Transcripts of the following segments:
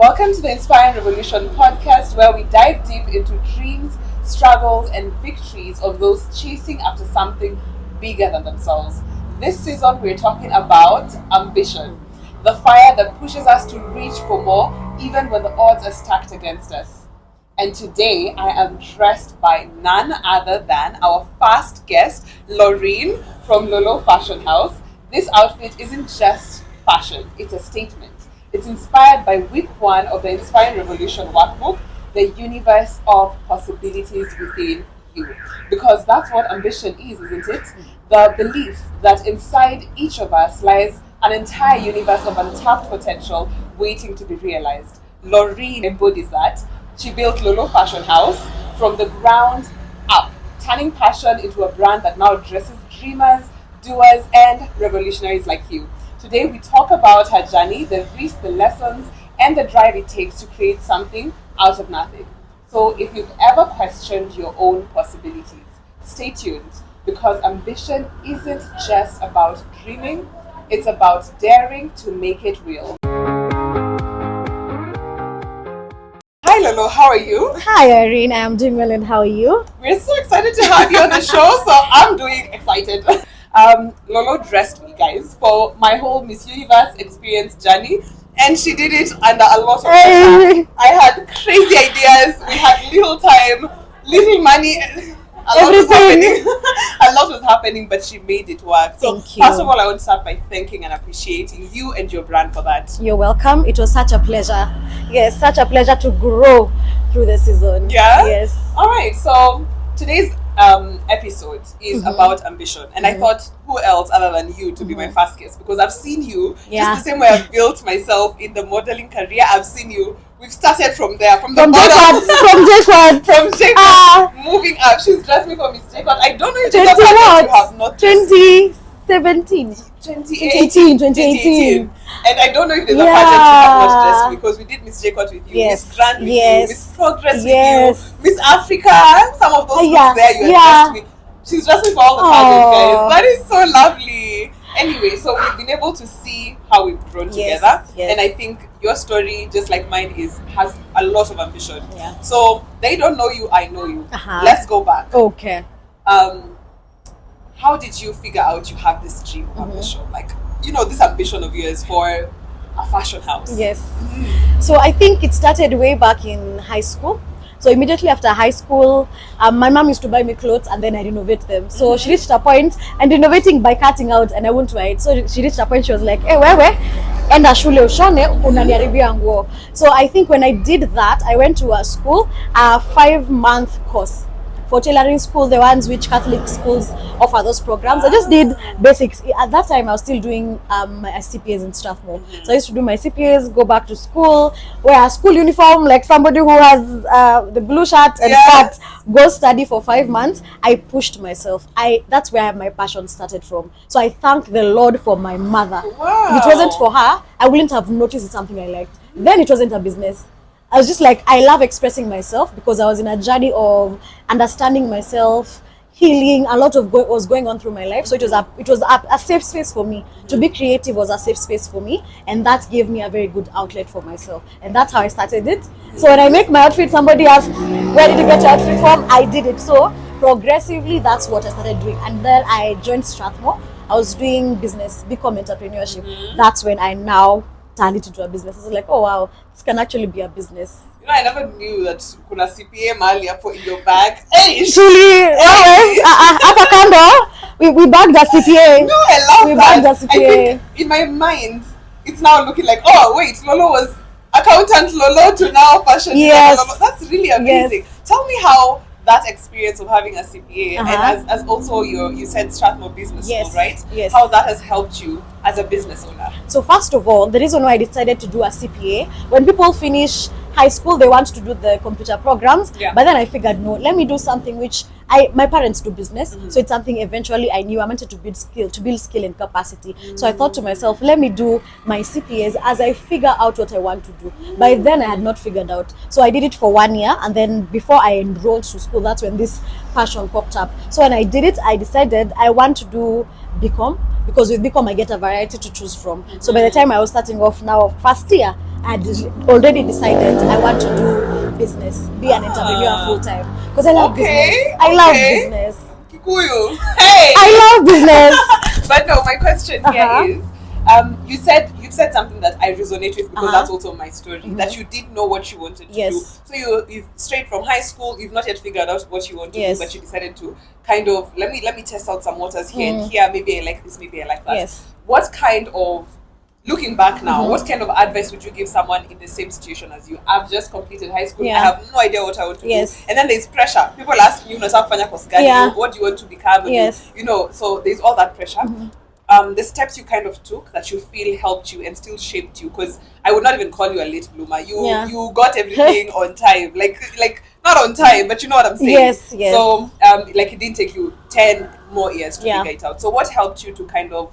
Welcome to the Inspirene Revolution podcast, where we dive deep into dreams, struggles, and victories of those chasing after something bigger than themselves. This season, we're talking about ambition, the fire that pushes us to reach for more, even when the odds are stacked against us. And today, I am dressed by none other than our first guest, Laurine from Lolo Fashion House. This outfit isn't just fashion, it's a statement. It's inspired by week one of the Inspirene Revolution workbook, the universe of possibilities within you. Because that's what ambition is, isn't it? The belief that inside each of us lies an entire universe of untapped potential waiting to be realized. Laurine embodies that. She built Lolo Fashion House from the ground up, turning passion into a brand that now addresses dreamers, doers, and revolutionaries like you. Today we talk about her journey, the risks, the lessons, and the drive it takes to create something out of nothing. So if you've ever questioned your own possibilities, stay tuned, because ambition isn't just about dreaming, it's about daring to make it real. Hi Lolo, how are you? Hi Irene, I'm doing well, and how are you? We're so excited to have you on the show, so I'm doing excited. Lolo dressed me, guys, for my whole Miss Universe experience journey, and she did it under a lot of pressure. I had crazy ideas, we had little time, little money, a lot was happening. A lot was happening, but she made it work. So Thank you. First of all, I want to start by thanking and appreciating you and your brand for that. You're welcome. It was such a pleasure. Yes, such a pleasure to grow through the season. Yeah? Yes. All right, so today's episode is about ambition, and I thought, who else other than you to be my first guest, because I've seen you just the same way I've built myself in the modeling career. I've seen you. We've started from there, from the bottom, from Jacob, moving up. She's dressed me for Miss Jacob. I don't know if there's a pattern you have not 2017. 2018. And I don't know if there's a pageant you have not dressed me, because we did Miss Jacob with you, Miss Grand with you, Miss Progress with you, Miss Africa, some of those looks there you have dressed me. She's dressed me for all the pageants, guys. That is so lovely. Anyway, so we've been able to see how we've grown together, and I think your story, just like mine, has a lot of ambition. So they don't know you, I know you. Let's go back. Okay. How did you figure out you have this dream of ambition? Like, this ambition of yours for a fashion house. Yes. So I think it started way back in high school. So immediately after high school, my mom used to buy me clothes and then I renovate them. So she reached a point, and renovating by cutting out, and I won't wear it. So she reached a point, she was like, hey, wewe, enda shule ushone, unaniharibia nguo. So I think when I did that, I went to a school, a 5-month course for tailoring school, the ones which Catholic schools offer those programs. I just did basics. At that time, I was still doing my CPAs in Strathmore. So I used to do my CPAs, go back to school, wear a school uniform, like somebody who has the blue shirt and skirt, go study for 5 months. I pushed myself. That's where my passion started from. So I thank the Lord for my mother. Wow. If it wasn't for her, I wouldn't have noticed it's something I liked. Then it wasn't a business. I was just like, I love expressing myself, because I was in a journey of understanding myself, healing. A lot of was going on through my life, so it was a safe space for me. To be creative was a safe space for me, and that gave me a very good outlet for myself, and that's how I started it. So when I make my outfit, somebody asks, where did you get your outfit from? I did it. So progressively, that's what I started doing, and then I joined Strathmore. I was doing business, become entrepreneurship. That's when I now turned it into a business. I was like, oh wow, this can actually be a business. I never knew that kuna CPA mahali hapo in your bag. Hey, Truly, hapa kando, we bagged a CPA. No, I love we that. Bagged a CPA. I think in my mind, it's now looking like, oh wait, Lolo was accountant Lolo to now fashion designer Lolo. That's really amazing. Tell me how that experience of having a CPA and as also you said Strathmore Business School, right? Yes. How that has helped you as a business owner. So first of all, the reason why I decided to do a CPA, when people finish high school, they want to do the computer programs, but then I figured, no, let me do something which my parents do business, so it's something eventually I knew I wanted to build skill and capacity. So I thought to myself, let me do my CPAs as I figure out what I want to do. By then I had not figured out, so I did it for 1 year, and then before I enrolled to school, that's when this passion popped up. So when I did it, I decided I want to do BCom, because with BCom I get a variety to choose from. So by the time I was starting off now, first year, I had already decided I want to do business, be an entrepreneur full time, because I love business. I love business. Kikuyu. Hey. I love business. But no, my question here is, you've said something that I resonate with because that's also my story. That you did know what you wanted to do. So you straight from high school, you've not yet figured out what you want to do, but you decided to kind of let me test out some waters here and here. Maybe I like this, maybe I like that. What kind of, looking back now, what kind of advice would you give someone in the same situation as you? I've just completed high school. I have no idea what I want to do. And then there's pressure. People ask you, what do you want to become? You know, so there's all that pressure. The steps you kind of took that you feel helped you and still shaped you, because I would not even call you a late bloomer. You got everything on time. Like not on time, but you know what I'm saying. So like it didn't take you 10 more years to figure it out. So what helped you to kind of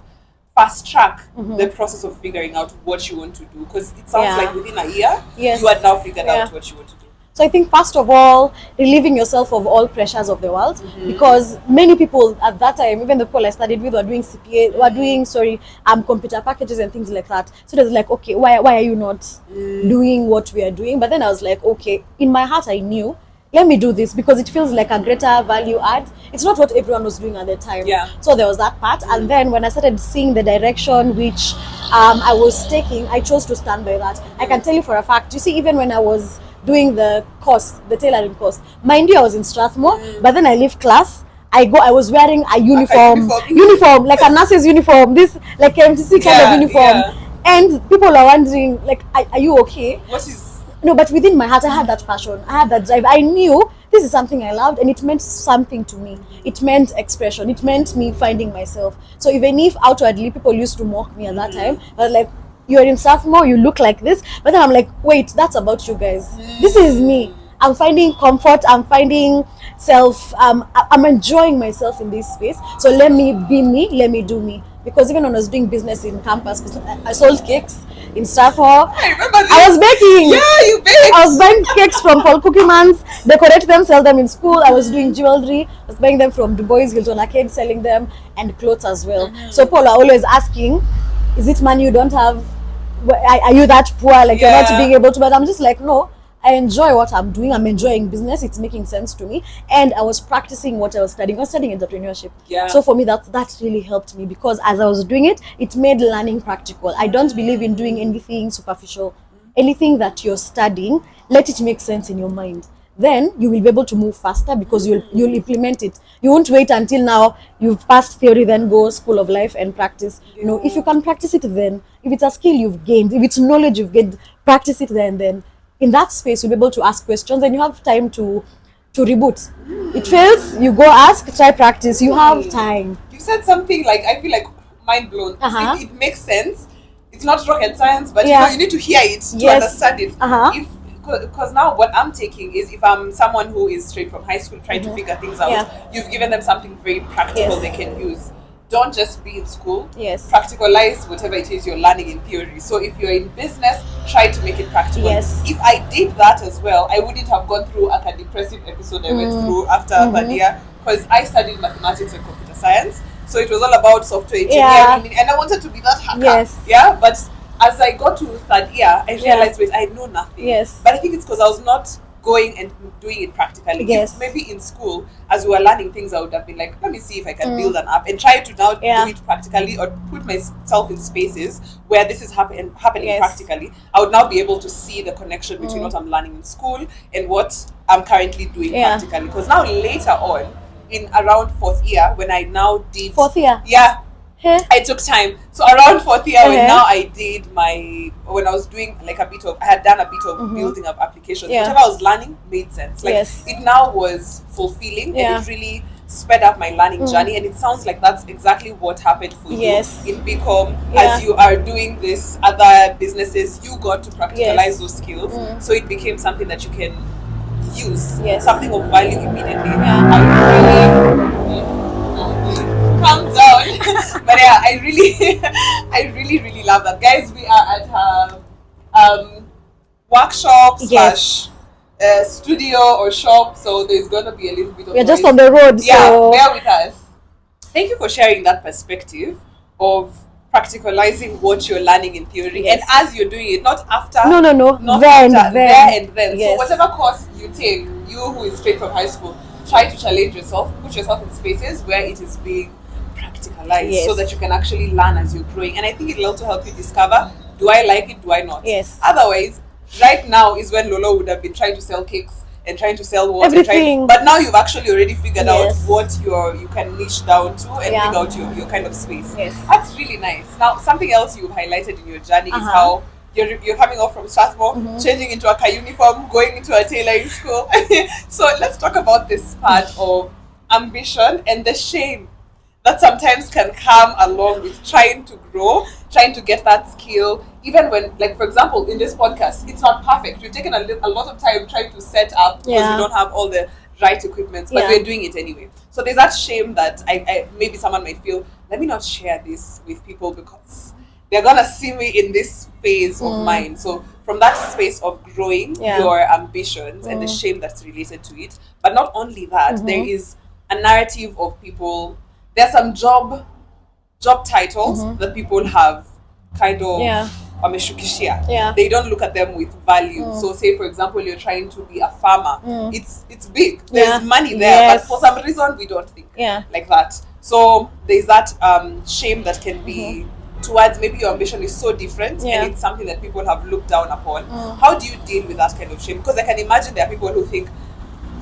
fast track the process of figuring out what you want to do? Because it sounds like within a year you had now figured out what you want to do. So I think first of all, relieving yourself of all pressures of the world, because many people at that time, even the people I studied with, were doing CPA, were doing computer packages and things like that. So it was like, okay, why are you not doing what we are doing? But then I was like, okay, in my heart I knew, let me do this because it feels like a greater value add. It's not what everyone was doing at the time. So there was that part. And then when I started seeing the direction which I was taking, I chose to stand by that. I can tell you for a fact, you see, even when I was doing the course, the tailoring course, mind you, I was in Strathmore, but then I leave class, I was wearing a uniform, like a nurse's uniform, this like MTC kind of uniform. And people are wondering, like, are you okay? What is... No, but within my heart, I had that passion. I had that drive. I knew this is something I loved, and it meant something to me. It meant expression. It meant me finding myself. So even if outwardly people used to mock me at that time, I was like, you're in Strathmore, you look like this. But then I'm like, wait, that's about you guys. This is me. I'm finding comfort. I'm finding self. I'm enjoying myself in this space. So let me be me. Let me do me. Because even when I was doing business in campus, I sold cakes in Strathmore. I remember this. I was baking. Yeah, you baked. I was buying cakes from Paul Cookie Man's, decorate them, sell them in school. I was doing jewelry. I was buying them from Du Bois, Hilton Arcade, selling them, and clothes as well. So Paul are always asking, is it money you don't have? Are you that poor? Like you're not being able to? But I'm just like, no. I enjoy what I'm doing. I'm enjoying business. It's making sense to me. And I was practicing what I was studying. I was studying entrepreneurship. So for me, that really helped me, because as I was doing it, it made learning practical. I don't believe in doing anything superficial. Anything that you're studying, let it make sense in your mind. Then you will be able to move faster because you'll implement it. You won't wait until now you've passed theory, then go school of life and practice. You know, if you can practice it then, if it's a skill you've gained, if it's knowledge you've gained, practice it then. In that space, you'll be able to ask questions and you have time to reboot. It fails, you go ask, try practice. You have time. You said something like, I feel like mind blown. It makes sense. It's not rocket science, but you know, you need to hear it to understand it. Because now what I'm taking is, if I'm someone who is straight from high school trying to figure things out, you've given them something very practical they can use. Don't just be in school. Practicalize whatever it is you're learning in theory. So if you're in business, try to make it practical. If I did that as well, I wouldn't have gone through a depressive episode I went through after third year, because I studied mathematics and computer science. So it was all about software engineering, and I wanted to be that hacker. But as I got to third year, I realized, wait, I know nothing. But I think it's because I was not going and doing it practically. If maybe in school, as we were learning things, I would have been like, let me see if I can build an app and try to now do it practically, or put myself in spaces where this is happening practically. I would now be able to see the connection between what I'm learning in school and what I'm currently doing practically. Because now later on, in around fourth year, when I now did... Fourth year? I took time. So around fourth year, when now I did when I was doing like I had done a bit of building of applications. Whatever I was learning made sense. Like it now was fulfilling, and it really sped up my learning journey. And it sounds like that's exactly what happened for you in BCom. As you are doing this other businesses, you got to practicalize those skills. So it became something that you can use, something of value immediately. Calm down. But yeah, I really love that. Guys, we are at her workshop slash studio or shop, so there's gonna be a little bit of we're just on the road, so bear with us. Thank you for sharing that perspective of practicalizing what you're learning in theory, Yes. and as you're doing it, not after, No. not Then. after, there and then. Yes. So whatever course you take, you who is straight from high school, try to challenge yourself, put yourself in spaces where it is being practicalized, Yes. so that you can actually learn as you're growing. And I think it'll also help you discover, do I like it, do I not? Yes. Otherwise, right now is when Lolo would have been trying to sell cakes and trying to sell what, Everything. but now you've actually already figured Yes. out what you can niche down to and Yeah. figure out your kind of space. Yes. That's really nice. Now, something else you've highlighted in your journey is Uh-huh. how you're coming off from Strathmore, changing into a uniform, going into a tailoring school. So let's talk about this part of ambition and the shame that sometimes can come along with trying to grow, trying to get that skill, even when, like, for example, in this podcast, it's not perfect. We've taken a lot of time trying to set up because Yeah. we don't have all the right equipment, but Yeah. we're doing it anyway. So there's that shame that I maybe someone might feel, let me not share this with people because they're gonna see me in this phase of mine. So from that space of growing Yeah. your ambitions and the shame that's related to it, but not only that, there is a narrative of people. There's some job titles that people have kind of Yeah. wameshukishia. Yeah. They don't look at them with value. So say for example you're trying to be a farmer. It's big. There's Yeah. money there, Yes. but for some reason we don't think Yeah. like that. So there's that shame that can be towards maybe your ambition is so different Yeah. and it's something that people have looked down upon. How do you deal with that kind of shame? Because I can imagine there are people who think,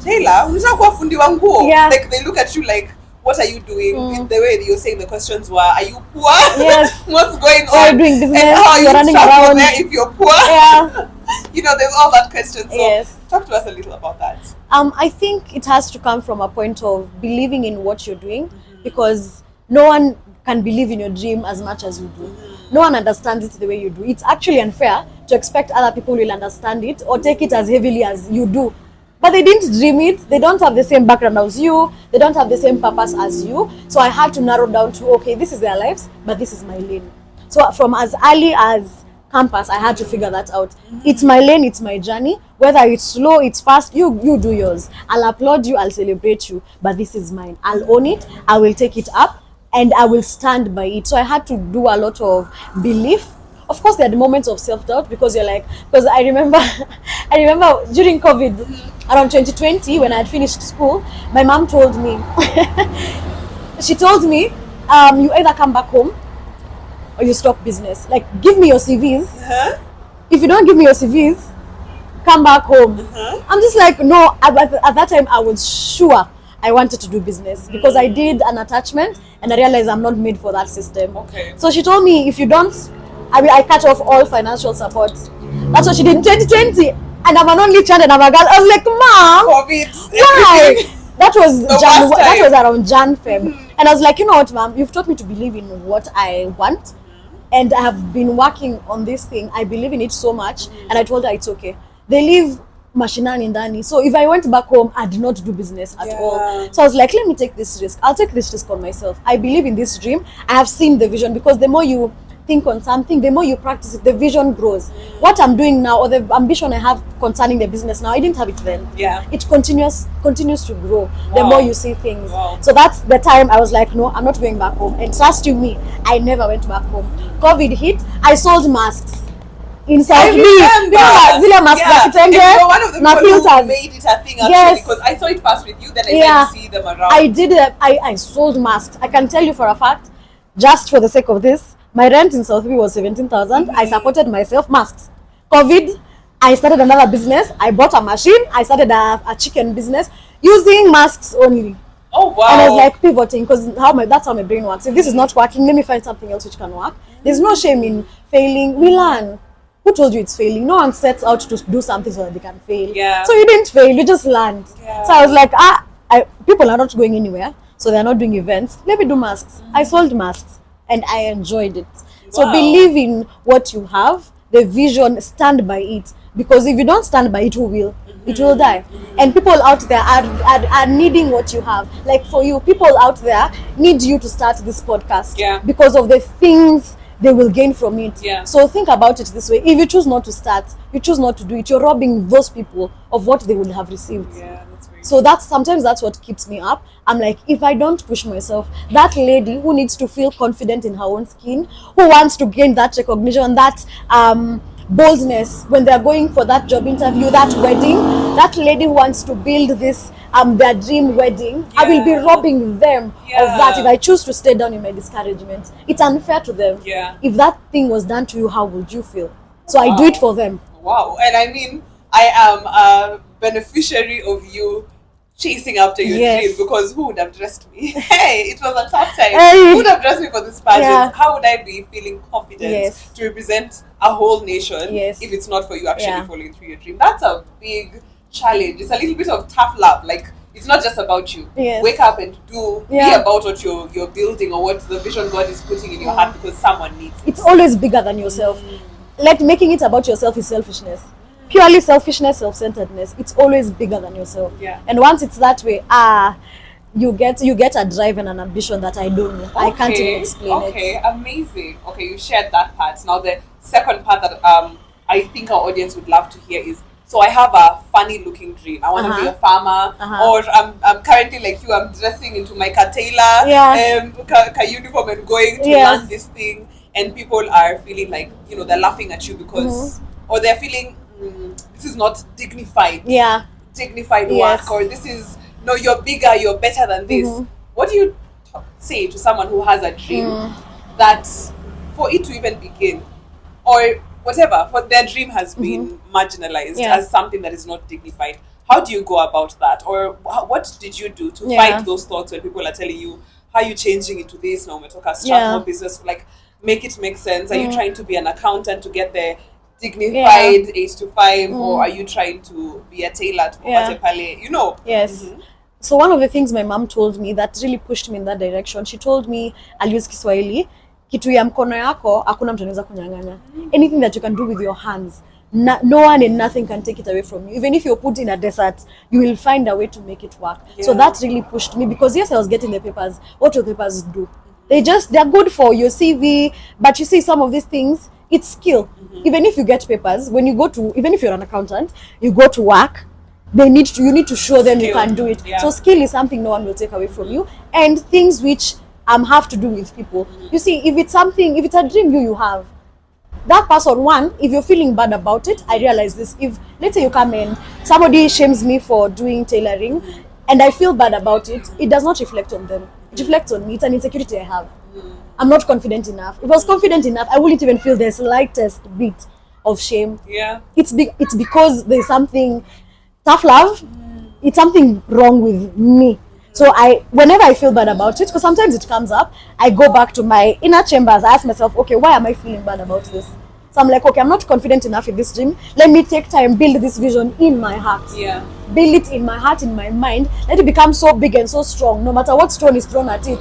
Taylor, unataka kuwa fundi wa nguo. Yeah. Like they look at you like, what are you doing? The way that you're saying the questions were, are you poor? Yes. What's going Why are on? you doing business? And how are You're you running travel around. there if you're poor? Yeah. You know, there's all that question. So Yes. talk to us a little about that. I think it has to come from a point of believing in what you're doing, because no one can believe in your dream as much as you do. No one understands it the way you do. It's actually unfair to expect other people will understand it or take it as heavily as you do. But they didn't dream it. They don't have the same background as you. They don't have the same purpose as you. So I had to narrow down to, okay, this is their lives, but this is my lane. So from as early as campus, I had to figure that out. It's my lane, it's my journey. Whether it's slow, it's fast, you do yours. I'll applaud you, I'll celebrate you, but this is mine. I'll own it, I will take it up, and I will stand by it. So I had to do a lot of belief. Of course, there are the moments of self-doubt because you're like, because I remember during COVID, around 2020, when I had finished school, my mom told me, she told me, you either come back home or you stop business. Like, give me your CVs. If you don't give me your CVs, come back home. I'm just like, no, at that time I was sure I wanted to do business because I did an attachment and I realized I'm not made for that system. Okay. So she told me, if you don't, I cut off all financial support. That's what she did in 2020. And I'm an only child and I'm a girl. I was like, Mom, COVID. why? That was The Jan, worst that time. was around Jan Feb. And I was like, you know what, Mom, you've taught me to believe in what I want. And I have been working on this thing. I believe in it so much. And I told her it's okay. They leave mashinani ndani. So if I went back home, I did not do business at all. So I was like, let me take this risk. I'll take this risk on myself. I believe in this dream. I have seen the vision, because the more you think on something, the more you practice it, the vision grows. What I'm doing now, or the ambition I have concerning the business now, I didn't have it then. Yeah. It continues to grow the Wow. more you see things. Wow. So that's the time I was like, no, I'm not going back home. And trust you me, I never went back home. COVID hit, I sold masks in South B. Zile masks za kitenge, And you're one of the na people who filters. made it a thing actually, Yes. because I saw it first with you, then I Yeah. started to see them around. I did it. I sold masks. I can tell you for a fact, just for the sake of this, my rent in South B was 17,000. I supported myself. Masks. COVID, I started another business. I bought a machine. I started a chicken business using masks only. Oh wow. And I was like pivoting, because that's how my brain works. If this is not working, let me find something else which can work. There's no shame in failing. We learn. Who told you it's failing? No one sets out to do something so that they can fail. Yeah. So you didn't fail, you just learned. Yeah. So I was like, people are not going anywhere, so they're not doing events. Let me do masks. I sold masks and I enjoyed it. So Wow. believe in what you have, the vision, stand by it. Because if you don't stand by it, who will? It will die. And people out there are needing what you have. Like for you, people out there need you to start this podcast. Yeah. Because of the things they will gain from it. Yeah. So think about it this way. If you choose not to start, you choose not to do it, you're robbing those people of what they would have received. Yeah, that's very So that's what keeps me up. I'm like, if I don't push myself, that lady who needs to feel confident in her own skin, who wants to gain that recognition, that boldness when they're going for that job interview, that wedding, that lady who wants to build this their dream wedding, I will be robbing them of that if I choose to stay down in my discouragement. It's unfair to them. If that thing was done to you, how would you feel? So I do it for them. Wow. And I mean, I am a beneficiary of you chasing after your dream, because who would have dressed me? Hey, it was a tough time. Who would have dressed me for this pageant? How would I be feeling confident to represent a whole nation if it's not for you actually following through your dream? That's a big challenge. It's a little bit of tough love. Like, it's not just about you. Wake up and be about what you're building, or what the vision God is putting in your heart, because someone needs it. It's always bigger than yourself. Like, making it about yourself is selfishness. Purely selfishness, self-centeredness. It's always bigger than yourself. And once it's that way, you get a drive and an ambition that I don't know. I can't even explain it. Okay, amazing. Okay, you shared that part. Now the second part that I think our audience would love to hear is, so I have a funny looking dream. I want to be a farmer, or I'm currently like you, I'm dressing into my Taylor uniform and going to learn this thing, and people are feeling like, they're laughing at you because, or they're feeling, this is not dignified. Dignified work, or this is, no, you're bigger, you're better than this. What do you say to someone who has a dream that for it to even begin, or whatever, for their dream has been marginalized as something that is not dignified? How do you go about that? Or what did you do to fight those thoughts when people are telling you, how are you changing into this now? Start more business, like, make it make sense. Are you trying to be an accountant to get the dignified 8 to 5, or are you trying to be a tailor to Pale? So one of the things my mom told me that really pushed me in that direction, she told me, I'll use Kiswahili, kitu ya mkono yako hakuna mtu anaweza kunyang'anya. Anything that you can do with your hands, no one and nothing can take it away from you. Even if you're put in a desert, you will find a way to make it work. So that really pushed me, because yes, I was getting the papers. What do the papers do? They're good for your CV, but you see, some of these things, it's skill. Even if you get papers, when you go to, even if you're an accountant, you go to work, you need to show them skill. You can do it. So skill is something no one will take away from you, and things which have to do with people. You see, if it's a dream you have, that person, one, if you're feeling bad about it, I realize this. If, let's say you come in, somebody shames me for doing tailoring, and I feel bad about it, it does not reflect on them. It reflects on me. It's an insecurity I have. I'm not confident enough. If I was confident enough, I wouldn't even feel the slightest bit of shame. It's because there's something, tough love, it's something wrong with me. So whenever I feel bad about it, because sometimes it comes up, I go back to my inner chambers. I ask myself, okay, why am I feeling bad about this? So I'm like, okay, I'm not confident enough in this dream. Let me take time, build this vision in my heart. Build it in my heart, in my mind. Let it become so big and so strong, no matter what stone is thrown at it.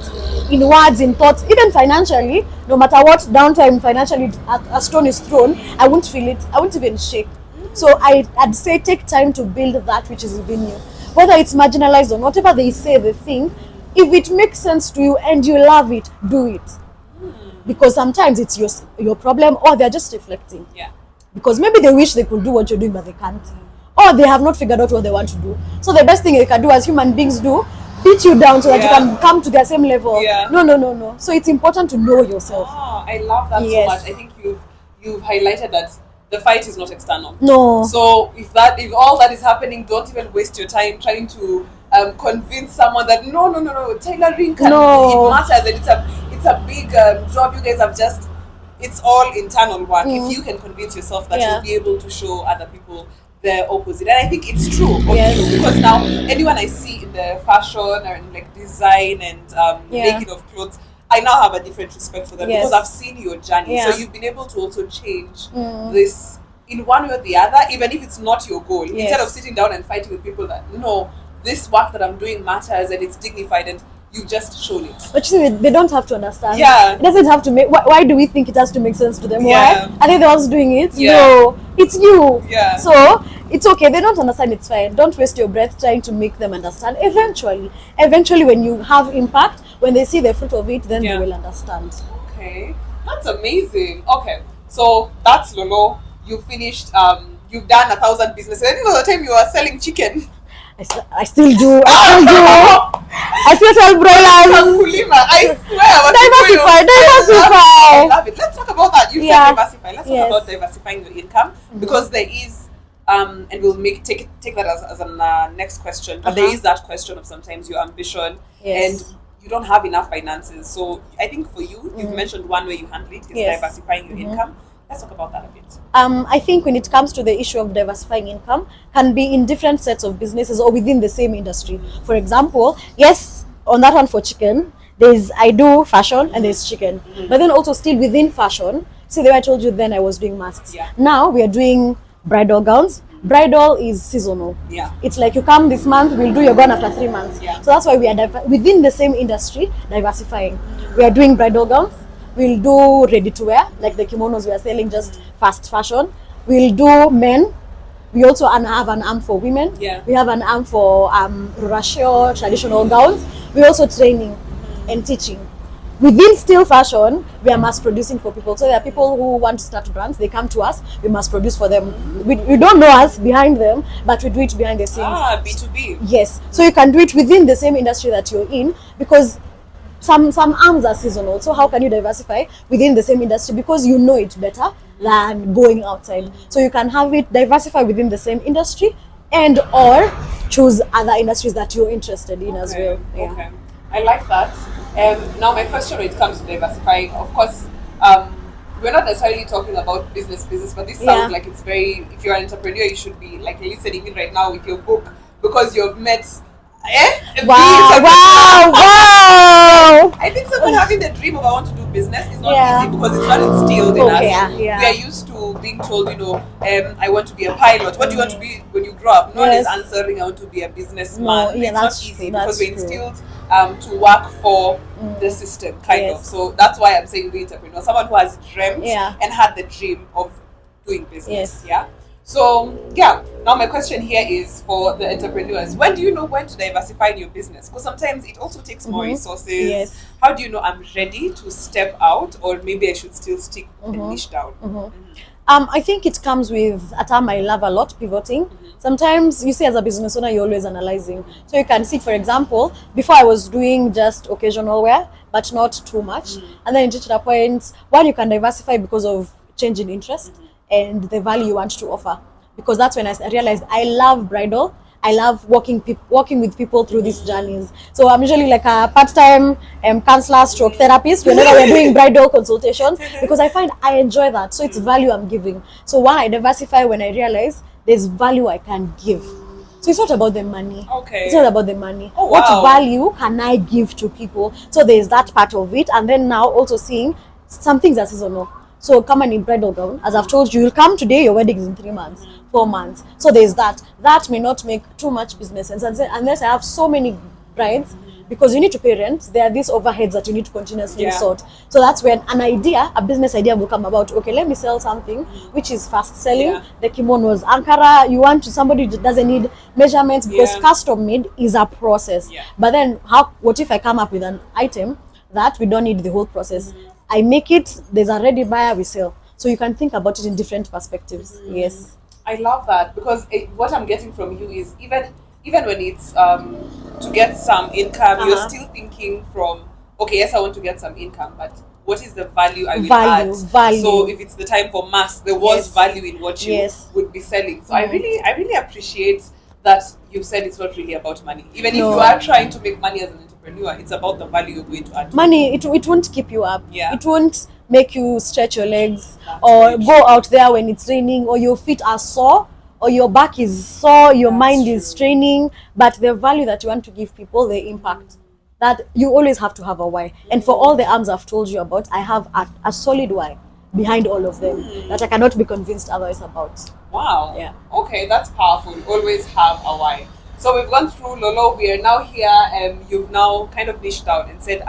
In words, in thoughts, even financially, no matter what downtime financially a stone is thrown, I won't feel it. I won't even shake. So I'd say take time to build that which is within you. Whether it's marginalized or whatever they say, they think, if it makes sense to you and you love it, do it. Because sometimes it's your problem, or they're just reflecting. Because maybe they wish they could do what you're doing, but they can't. Or they have not figured out what they want to do. So the best thing they can do, as human beings do, beat you down so that you can come to their same level. No. So it's important to know yourself. I love that so much. I think you've highlighted that the fight is not external. No. So if all that is happening, don't even waste your time trying to convince someone that no, tailoring can it matters, and it's a big job. You guys have just, it's all internal work. If you can convince yourself that you'll be able to show other people the opposite, and I think it's true. Because now anyone I see in the fashion or in like design and making of clothes, I now have a different respect for them because I've seen your journey. So you've been able to also change this in one way or the other, even if it's not your goal. Instead of sitting down and fighting with people that, no, this work that I'm doing matters and it's dignified, and you've just shown it. But you see, they don't have to understand. It doesn't have to make, why do we think it has to make sense to them? Why? Are they the ones doing it? No, it's you. So it's okay, they don't understand, it's fine. Don't waste your breath trying to make them understand. Eventually when you have impact, when they see the fruit of it, then they will understand. Okay, that's amazing. Okay, so that's Lolo. You finished, you've done 1,000 businesses. I think it was the time you were selling chicken. I still do. I still sell broilers. Kulima, I swear. Diversify. I love it. Let's talk about that. You said diversify. Let's talk Yes. about diversifying your income because there is, and we'll take that as a next question. But there is that question of sometimes your ambition and you don't have enough finances. So I think for you, you've mentioned one way you handle it is diversifying your income. Let's talk about that a bit. I think when it comes to the issue of diversifying income, can be in different sets of businesses or within the same industry. For example, yes, on that one for chicken, I do fashion and there's chicken. But then also still within fashion, see the way I told you then I was doing masks. Yeah. Now we are doing bridal gowns. Bridal is seasonal. Yeah. It's like you come this month, we'll do your gown after 3 months. Yeah. So that's why we are within the same industry diversifying. We are doing bridal gowns. We'll do ready to wear, like the kimonos we are selling, just fast fashion. We'll do men. We also have an arm for women. Yeah. We have an arm for Russian traditional gowns. We're also training and teaching. Within still fashion, we are mass producing for people. So there are people who want to start brands, they come to us, we mass produce for them. We don't know us behind them, but we do it behind the scenes. B2B. Yes. So you can do it within the same industry that you're in because some arms are seasonal. So how can you diversify within the same industry? Because you know it better than going outside. So you can have it diversify within the same industry and or choose other industries that you're interested in as well. Yeah. Okay. I like that. Now my question when it comes to diversifying, of course, we're not necessarily talking about business, but this sounds like it's very, if you're an entrepreneur, you should be like listening in right now with your book because you've met Wow. I think someone having the dream of I want to do business is not easy because it's not instilled in us. We are used to being told, I want to be a pilot. What do you want to be when you grow up? No one is answering, I want to be a businessman. It's not easy because we're instilled to work for the system, kind of. So that's why I'm saying the entrepreneur, someone who has dreamt and had the dream of doing business. Yeah. So now my question here is for the entrepreneurs. When do you know when to diversify in your business? Because sometimes it also takes more resources. Yes. How do you know I'm ready to step out, or maybe I should still stick and niche down? I think it comes with a term I love a lot, pivoting. Sometimes you see as a business owner, you're always analyzing. So you can see, for example, before I was doing just occasional wear, but not too much. And then it reached a point, one, you can diversify because of change in interest and the value you want to offer. Because that's when I realized I love bridal. I love working with people through these journeys. So I'm usually like a part-time counselor stroke therapist whenever we're doing bridal consultations because I find I enjoy that. So it's value I'm giving. So one, I diversify when I realize there's value I can give. So it's not about the money. Okay. It's not about the money. Oh, wow. What value can I give to people? So there's that part of it. And then now also seeing some things are seasonal. So come in bridal gown, as I've told you, you'll come today, your wedding is in 3 months, 4 months. So there's that. That may not make too much business sense unless I have so many brides, because you need to pay rent. There are these overheads that you need to continuously sort. So that's when a business idea will come about. Okay, let me sell something which is fast selling. The kimonos, Ankara, you want to somebody that doesn't need measurements because custom made is a process. But then what if I come up with an item that we don't need the whole process? I make it, there's a ready buyer, we sell. So you can think about it in different perspectives. Yes. I love that because what I'm getting from you is even when it's to get some income, you're still thinking from, okay, yes, I want to get some income, but what is the value I will add? So if it's the time for mass, there was value in what you would be selling. So I really appreciate that you've said it's not really about money. Even if you are trying to make money as an entrepreneur, it's about the value you're going to add. Money, it won't keep you up. It won't make you stretch your legs or That's go out there when it's raining or your feet are sore or your back is sore, your mind is straining. But the value that you want to give people, the impact, that you always have to have a why. And for all the arms I've told you about, I have a solid why behind all of them that I cannot be convinced otherwise about. Wow. Yeah. Okay, that's powerful. Always have a why. So we've gone through Lolo. We are now here, and you've now kind of niched down and said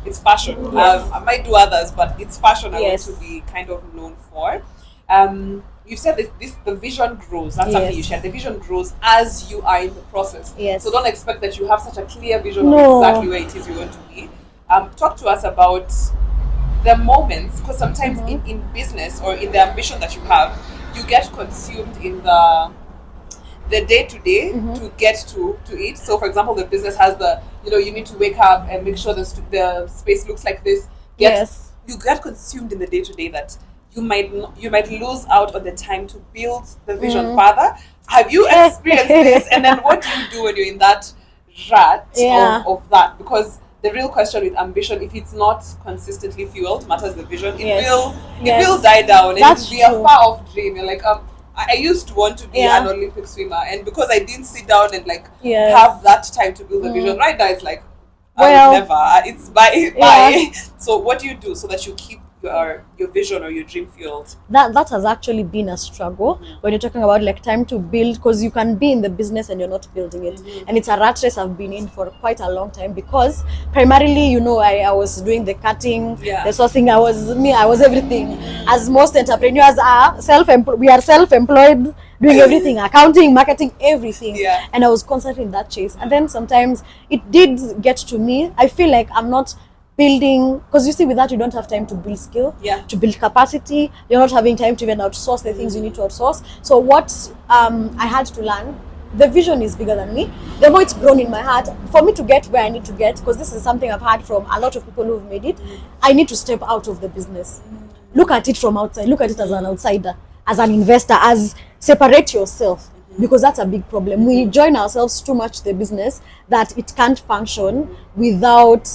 it's fashion. I might do others, but it's fashion I want to be kind of known for. You've said the vision grows. That's something you shared. The vision grows as you are in the process. Yes. So don't expect that you have such a clear vision of exactly where it is you want to be. Talk to us about the moments, because sometimes in business or in the ambition that you have, you get consumed in the the day to day to get to it. So, for example, the business has the, you need to wake up and make sure the space looks like this. You get consumed in the day to day that you might lose out on the time to build the vision further. Have you experienced this? And then what do you do when you're in that rut of that? Because the real question with ambition, if it's not consistently fueled, matters the vision, it will die down, and it will be a far off dream. You're like, I used to want to be an Olympic swimmer, and because I didn't sit down and have that time to build the vision, right now it's like, I will never. It's bye. So what do you do so that you keep your vision or your dream fueled? That has actually been a struggle when you're talking about time to build, because you can be in the business and you're not building it, and it's a rat race I've been in for quite a long time, because primarily I was doing the cutting, the sourcing. I was everything, as most entrepreneurs are. We are self-employed, doing everything, accounting, marketing, everything, and I was constantly in that chase. And then sometimes it did get to me, I feel like I'm not building, because you see, with that you don't have time to build skill, to build capacity. You're not having time to even outsource the things you need to outsource. So what I had to learn, the vision is bigger than me. The more it's grown in my heart, for me to get where I need to get, because this is something I've heard from a lot of people who've made it, I need to step out of the business. Look at it from outside. Look at it as an outsider, as an investor, as separate yourself, because that's a big problem. We join ourselves too much to the business that it can't function without,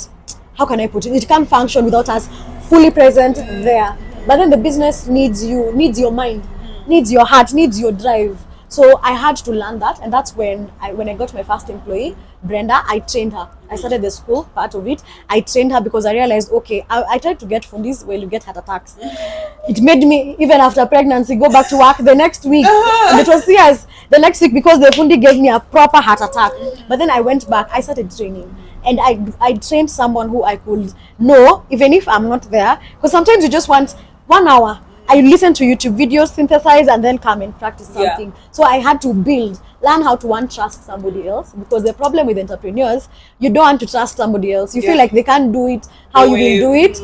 how can I put it? It can't function without us fully present there. But then the business needs you, needs your mind, needs your heart, needs your drive. So I had to learn that, and that's when I got my first employee, Brenda. I trained her. I started the school part of it. I trained her because I realized, okay, I tried to get fundis where you get heart attacks. It made me, even after pregnancy, go back to work the next week. And it was serious the next week, because the fundi gave me a proper heart attack. But then I went back, I started training. And I trained someone who I could know, even if I'm not there. Because sometimes you just want 1 hour. I listen to YouTube videos, synthesize, and then come and practice something. So I had to learn how to trust somebody else, because the problem with entrepreneurs, you don't want to trust somebody else. You feel like they can't do it how you will do it,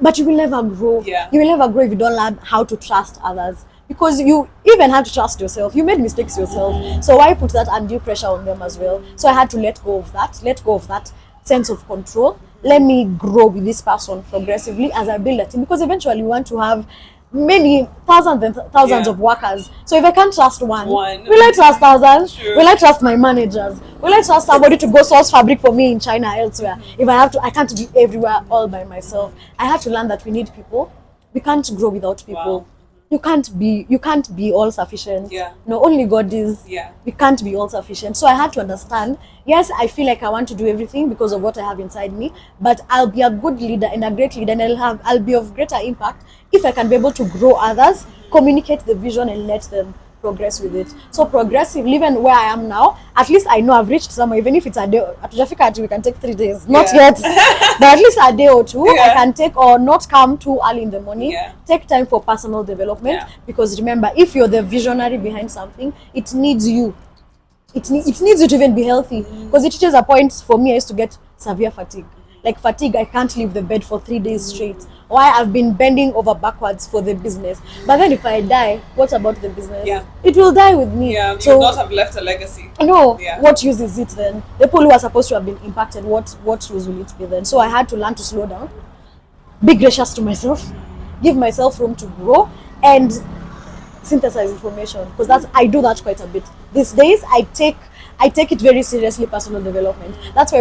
but you will never grow. You will never grow if you don't learn how to trust others, because you even have to trust yourself. You made mistakes yourself, so why put that undue pressure on them as well? So I had to let go of that sense of control. Let me grow with this person progressively as I build a team, because eventually we want to have many thousands and thousands of workers. So if I can't trust one, will I trust thousands? Will I trust my managers? Will I trust somebody to go source fabric for me in China, elsewhere? If I can't be everywhere all by myself. I had to learn that we need people. We can't grow without people. You can't be all sufficient. No, only God is. We can't be all sufficient. So I had to understand, yes, I feel like I want to do everything because of what I have inside me, but I'll be a good leader and a great leader, and I'll be of greater impact if I can be able to grow others, communicate the vision, and let them progress with it. So progressively, even where I am now, at least I know I've reached somewhere, even if it's a day. At Jafika, we can take 3 days, not yet, but at least a day or two I can take, or not come too early in the morning. Take time for personal development, because remember, if you're the visionary behind something, it needs you. It needs you to even be healthy, because it reaches a point, for me, I used to get severe fatigue. Like fatigue, I can't leave the bed for 3 days straight. Why? I've been bending over backwards for the business. But then if I die, what about the business? It will die with me. So you will not have left a legacy. No. What use is it then? The people who are supposed to have been impacted, what use will it be then? So I had to learn to slow down, be gracious to myself, give myself room to grow, and synthesize information, because I do that quite a bit these days. I take it very seriously, personal development. That's why